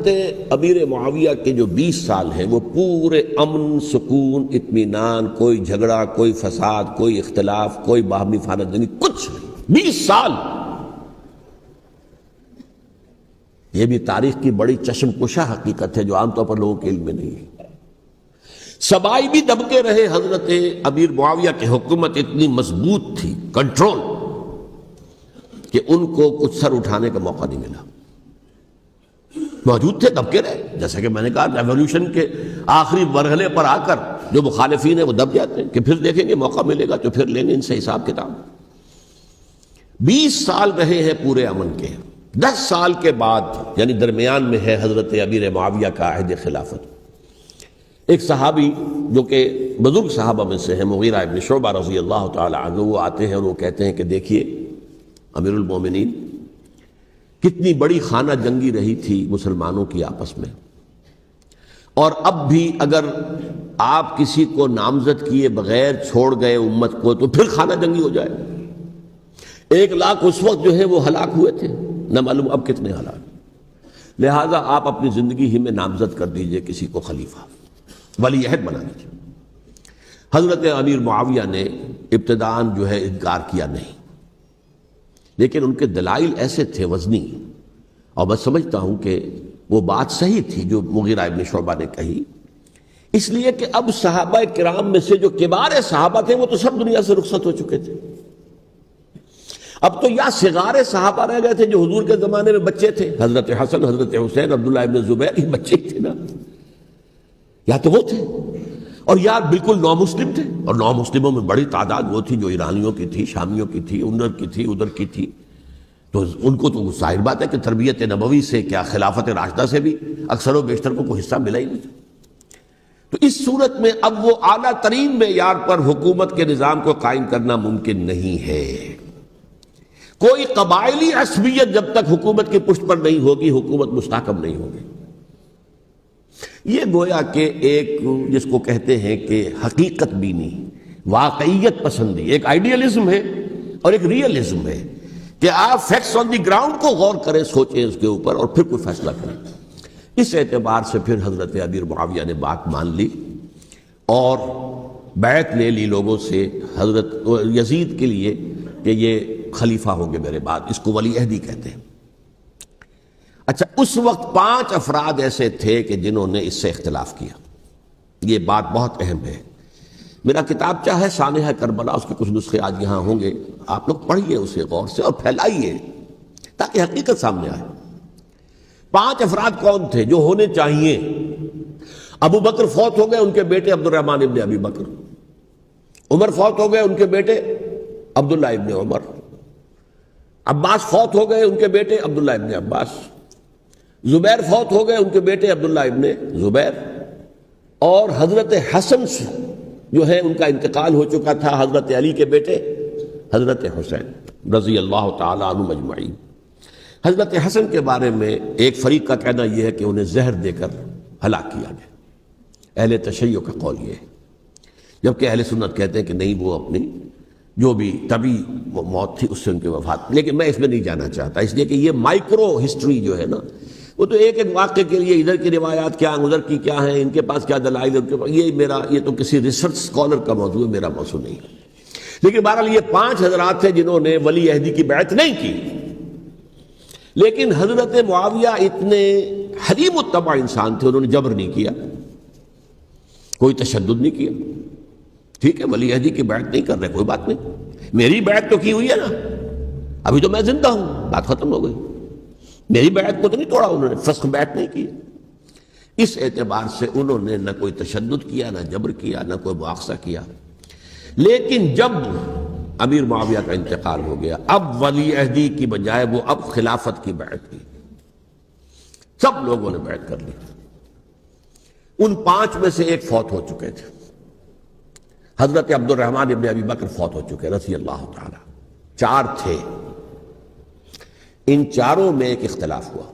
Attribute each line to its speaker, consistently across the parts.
Speaker 1: حضرت امیر معاویہ کے جو 20 سال ہیں وہ پورے امن، سکون، اطمینان، کوئی جھگڑا، کوئی فساد، کوئی اختلاف، کوئی باہمی فانہ، کچھ نہیں، 20 سال۔ یہ بھی تاریخ کی بڑی چشم کشا حقیقت ہے جو عام طور پر لوگوں کے علم میں نہیں ہے۔ سبائی بھی دبکے رہے، حضرت امیر معاویہ کی حکومت اتنی مضبوط تھی، کنٹرول، کہ ان کو کچھ سر اٹھانے کا موقع نہیں ملا۔ موجود تھے، دبکے رہے، جیسا کہ میں نے کہا ریولوشن کے آخری مرحلے پر آ کر جو مخالفین ہیں وہ دب جاتے ہیں کہ پھر دیکھیں گے، موقع ملے گا تو پھر لیں گے ان سے حساب کتاب۔ 20 سال رہے ہیں پورے امن کے۔ 10 سال کے بعد یعنی درمیان میں ہے حضرت امیر معاویہ کا عہد خلافت۔ ایک صحابی جو کہ بزرگ صحابہ میں سے ہیں، مغیرہ ابن شعبہ رضی اللہ تعالی عنہ، وہ آتے ہیں اور وہ کہتے ہیں کہ دیکھیے امیر المومنین، کتنی بڑی خانہ جنگی رہی تھی مسلمانوں کی آپس میں، اور اب بھی اگر آپ کسی کو نامزد کیے بغیر چھوڑ گئے امت کو تو پھر خانہ جنگی ہو جائے۔ 1 لاکھ اس وقت جو ہے وہ ہلاک ہوئے تھے، نہ معلوم اب کتنے ہلاک۔ لہٰذا آپ اپنی زندگی ہی میں نامزد کر دیجئے کسی کو خلیفہ، ولی عہد بنا دیجئے۔ حضرت امیر معاویہ نے ابتداً جو ہے انکار کیا نہیں، لیکن ان کے دلائل ایسے تھے وزنی، اور میں سمجھتا ہوں کہ وہ بات صحیح تھی جو مغیرہ ابن شعبہ نے کہی، اس لیے کہ اب صحابہ کرام میں سے جو کبار صحابہ تھے وہ تو سب دنیا سے رخصت ہو چکے تھے۔ اب تو یا صغار صحابہ رہ گئے تھے جو حضور کے زمانے میں بچے تھے، حضرت حسن، حضرت حسین، عبداللہ ابن زبیر، یہ بچے تھے نا، یا تو وہ تھے، اور یا بالکل نو مسلم تھے، اور نو مسلموں میں بڑی تعداد وہ تھی جو ایرانیوں کی تھی، شامیوں کی تھی، ادھر کی تھی، تو ان کو تو ظاہر بات ہے کہ تربیت نبوی سے کیا خلافت راشدہ سے بھی اکثر و بیشتر کو کوئی حصہ ملا ہی نہیں تھا۔ تو اس صورت میں اب وہ اعلیٰ ترین معیار پر حکومت کے نظام کو قائم کرنا ممکن نہیں ہے۔ کوئی قبائلی عصبیت جب تک حکومت کی پشت پر نہیں ہوگی، حکومت مستحکم نہیں ہوگی۔ یہ گویا کہ ایک جس کو کہتے ہیں کہ حقیقت بینی، واقعیت پسندی، ایک آئیڈیلزم ہے اور ایک ریئلزم ہے کہ آپ فیکٹس آن دی گراؤنڈ کو غور کریں، سوچیں اس کے اوپر اور پھر کوئی فیصلہ کریں۔ اس اعتبار سے پھر حضرت امیر معاویہ نے بات مان لی اور بیعت لے لی لوگوں سے حضرت یزید کے لیے کہ یہ خلیفہ ہوں گے میرے بعد، اس کو ولی عہدی کہتے ہیں۔ اچھا، اس وقت 5 افراد ایسے تھے کہ جنہوں نے اس سے اختلاف کیا۔ یہ بات بہت اہم ہے۔ میرا کتابچہ ہے سانحہ کربلا، اس کے کچھ نسخے آج یہاں ہوں گے، آپ لوگ پڑھیے اسے غور سے اور پھیلائیے تاکہ حقیقت سامنے آئے۔ 5 افراد کون تھے جو ہونے چاہیے؟ ابو بکر فوت ہو گئے، ان کے بیٹے عبد الرحمن ابن ابی بکر۔ عمر فوت ہو گئے، ان کے بیٹے عبداللہ ابن عمر۔ عباس فوت ہو گئے، ان کے بیٹے عبداللہ ابن عباس۔ زبیر فوت ہو گئے، ان کے بیٹے عبداللہ ابن زبیر۔ اور حضرت حسن جو ہے ان کا انتقال ہو چکا تھا، حضرت علی کے بیٹے حضرت حسین رضی اللہ تعالی عنہ اجمعین۔ حضرت حسن کے بارے میں ایک فریق کا کہنا یہ ہے کہ انہیں زہر دے کر ہلاک کیا گیا، اہل تشیع کا قول یہ ہے، جبکہ اہل سنت کہتے ہیں کہ نہیں، وہ اپنی جو بھی طبی موت تھی اس سے ان کی وفات۔ لیکن میں اس میں نہیں جانا چاہتا، اس لیے کہ یہ مائکرو ہسٹری جو ہے نا، وہ تو ایک ایک واقعے کے لیے ادھر کی روایات کیا ہیں، ادھر کی کیا ہیں، ان کے پاس کیا دلائل، ان کے پاس یہ تو کسی ریسرچ اسکالر کا موضوع ہے، میرا موضوع نہیں ہے۔ لیکن بہرحال یہ 5 حضرات تھے جنہوں نے ولی عہدی کی بیعت نہیں کی، لیکن حضرت معاویہ اتنے حلیم الطبع انسان تھے، انہوں نے جبر نہیں کیا، کوئی تشدد نہیں کیا۔ ٹھیک ہے، ولی عہدی کی بیعت نہیں کر رہے، کوئی بات نہیں، میری بیعت تو کی ہوئی ہے نا، ابھی تو میں زندہ ہوں، بات ختم ہو گئی، میری بیعت کو تو نہیں توڑا انہوں نے، فسخ بیعت نہیں کی۔ اس اعتبار سے انہوں نے نہ کوئی تشدد کیا، نہ جبر کیا، نہ کوئی مواخذہ کیا۔ لیکن جب امیر معاویہ کا انتقال ہو گیا، اب ولی عہدی کی بجائے وہ اب خلافت کی بیعت کی، سب لوگوں نے بیعت کر لی۔ ان 5 میں سے ایک فوت ہو چکے تھے، حضرت عبد الرحمن ابن ابی بکر فوت ہو چکے رضی اللہ تعالی۔ 4 تھے، ان 4 میں ایک اختلاف ہوا۔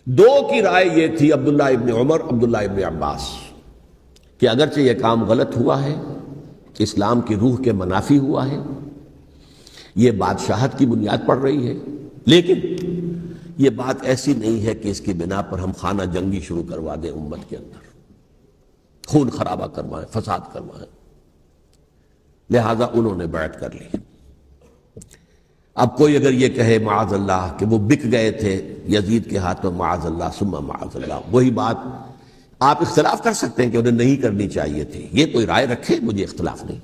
Speaker 1: 2 کی رائے یہ تھی، عبداللہ ابن عمر، عبداللہ ابن عباس، کہ اگرچہ یہ کام غلط ہوا ہے، اسلام کی روح کے منافی ہوا ہے، یہ بادشاہت کی بنیاد پڑ رہی ہے، لیکن یہ بات ایسی نہیں ہے کہ اس کی بنا پر ہم خانہ جنگی شروع کروا دیں امت کے اندر، خون خرابہ کروائیں، فساد کروائیں، لہذا انہوں نے بیعت کر لی۔ اب کوئی اگر یہ کہے معاذ اللہ کہ وہ بک گئے تھے یزید کے ہاتھ میں، معاذ اللہ ثم معاذ اللہ، وہی بات آپ اختلاف کر سکتے ہیں کہ انہیں نہیں کرنی چاہیے تھی، یہ کوئی رائے رکھے، مجھے اختلاف نہیں،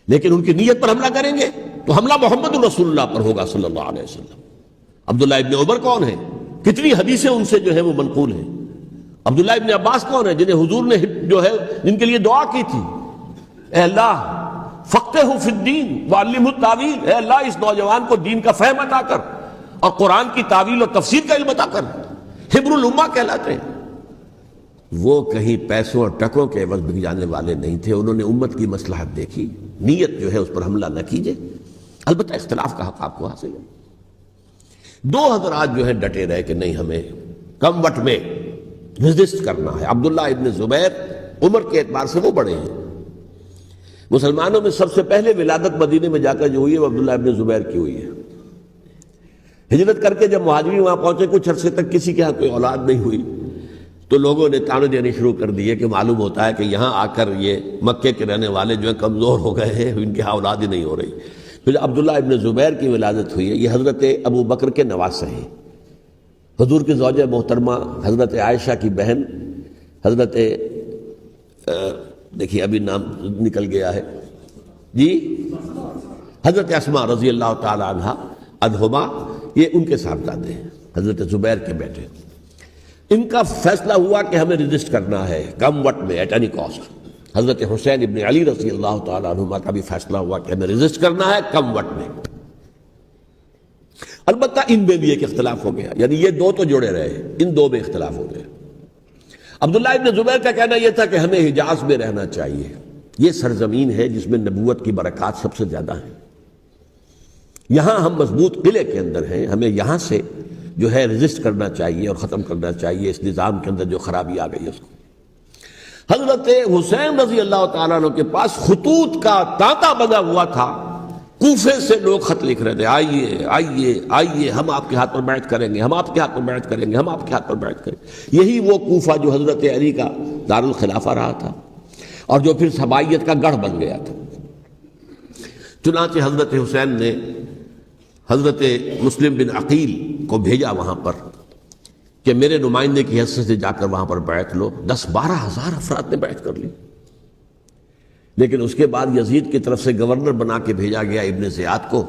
Speaker 1: لیکن ان کی نیت پر حملہ کریں گے تو حملہ محمد رسول اللہ پر ہوگا صلی اللہ علیہ وسلم۔ عبداللہ ابن عمر کون ہیں؟ کتنی حدیثیں ان سے جو ہے وہ منقول ہیں۔ عبداللہ ابن عباس کون ہیں؟ جنہیں حضور نے جو ہے جن کے لیے دعا کی تھی، اے اللہ فقہہ فی الدین وعلمہ التاویل، اے اللہ اس نوجوان کو دین کا فہم عطا کر اور قرآن کی تعویل اور تفسیر کا علم عطا کر، حبر الامہ کہلاتے ہیں۔ وہ کہیں پیسوں اور ٹکوں کے عوض بک جانے والے نہیں تھے، انہوں نے امت کی مصلحت دیکھی، نیت جو ہے اس پر حملہ نہ کیجئے، البتہ اختلاف کا حق آپ کو حاصل ہے۔ دو حضرات جو ہے ڈٹے رہے کہ نہیں، ہمیں کم وٹ میں ریزسٹ کرنا ہے۔ عبداللہ ابن زبیر عمر کے اعتبار سے وہ بڑے ہیں، مسلمانوں میں سب سے پہلے ولادت مدینے میں جا کر جو ہوئی ہے وہ عبداللہ ابن زبیر کی ہوئی ہے۔ ہجرت کر کے جب مہاجرین وہاں پہنچے، کچھ عرصے تک کسی کے ہاں کوئی اولاد نہیں ہوئی، تو لوگوں نے تانے دینے شروع کر دیے کہ معلوم ہوتا ہے کہ یہاں آ کر یہ مکے کے رہنے والے جو ہیں کمزور ہو گئے ہیں، ان کے ہاں اولاد ہی نہیں ہو رہی۔ پھر عبداللہ ابن زبیر کی ولادت ہوئی ہے، یہ حضرت ابو بکر کے نواسے ہیں، حضور کی زوجہ محترمہ حضرت عائشہ کی بہن، حضرت دیکھیے ابھی نام نکل گیا ہے جی، حضرت اسماء رضی اللہ تعالی عنہا عنہما، یہ ان کے صاحبزادے ہیں، حضرت زبیر کے بیٹے۔ ان کا فیصلہ ہوا کہ ہمیں ریزسٹ کرنا ہے کم وقت میں، ایٹ اینی کاسٹ۔ حضرت حسین ابن علی رضی اللہ تعالی عنہما کا بھی فیصلہ ہوا کہ ہمیں ریزسٹ کرنا ہے کم وقت میں۔ البتہ ان میں بھی ایک اختلاف ہو گیا، یعنی یہ دو تو جڑے رہے، ان دو میں اختلاف ہو گیا۔ عبداللہ ابن زبیر کا کہنا یہ تھا کہ ہمیں حجاز میں رہنا چاہیے، یہ سرزمین ہے جس میں نبوت کی برکات سب سے زیادہ ہیں، یہاں ہم مضبوط قلعے کے اندر ہیں، ہمیں یہاں سے جو ہے ریزسٹ کرنا چاہیے اور ختم کرنا چاہیے اس نظام کے اندر جو خرابی آ گئی ہے اس کو۔ حضرت حسین رضی اللہ تعالیٰ عنہ کے پاس خطوط کا تانتا بنا ہوا تھا، کوفے سے لوگ خط لکھ رہے تھے، آئیے آئیے آئیے، ہم آپ کے ہاتھ پر بیعت کریں گے، ہم آپ کے ہاتھ پر بیعت کریں گے، ہم آپ کے ہاتھ پر بیعت کریں گے۔ یہی وہ کوفہ جو حضرت علی کا دارالخلافہ رہا تھا اور جو پھر سبائیت کا گڑھ بن گیا تھا۔ چنانچہ حضرت حسین نے حضرت مسلم بن عقیل کو بھیجا وہاں پر کہ میرے نمائندے کی حیثیت سے جا کر وہاں پر بیعت لو۔ 10-12 ہزار افراد نے بیعت کر لی، لیکن اس کے بعد یزید کی طرف سے گورنر بنا کے بھیجا گیا ابن زیاد کو۔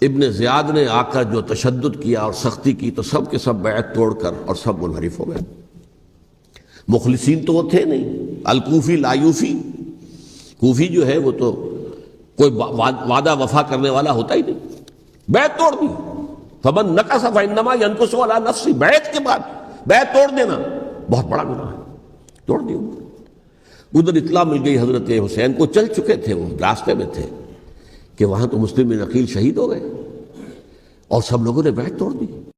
Speaker 1: ابن زیاد نے آ کر جو تشدد کیا اور سختی کی تو سب کے سب بیعت توڑ کر اور سب منحرف ہو گئے۔ مخلصین تو وہ تھے نہیں، الکوفی لایوفی، کوفی جو ہے وہ تو کوئی وعدہ وفا کرنے والا ہوتا ہی نہیں، بیعت توڑ دی۔ فمن نقص فانما ينقص على نفسه، بیعت کے بعد بیعت توڑ دینا بہت بڑا گناہ ہے، توڑ دی۔ ادھر اطلاع مل گئی حضرت حسین کو، چل چکے تھے، وہ راستے میں تھے کہ وہاں تو مسلم بن عقیل شہید ہو گئے اور سب لوگوں نے بیعت توڑ دی۔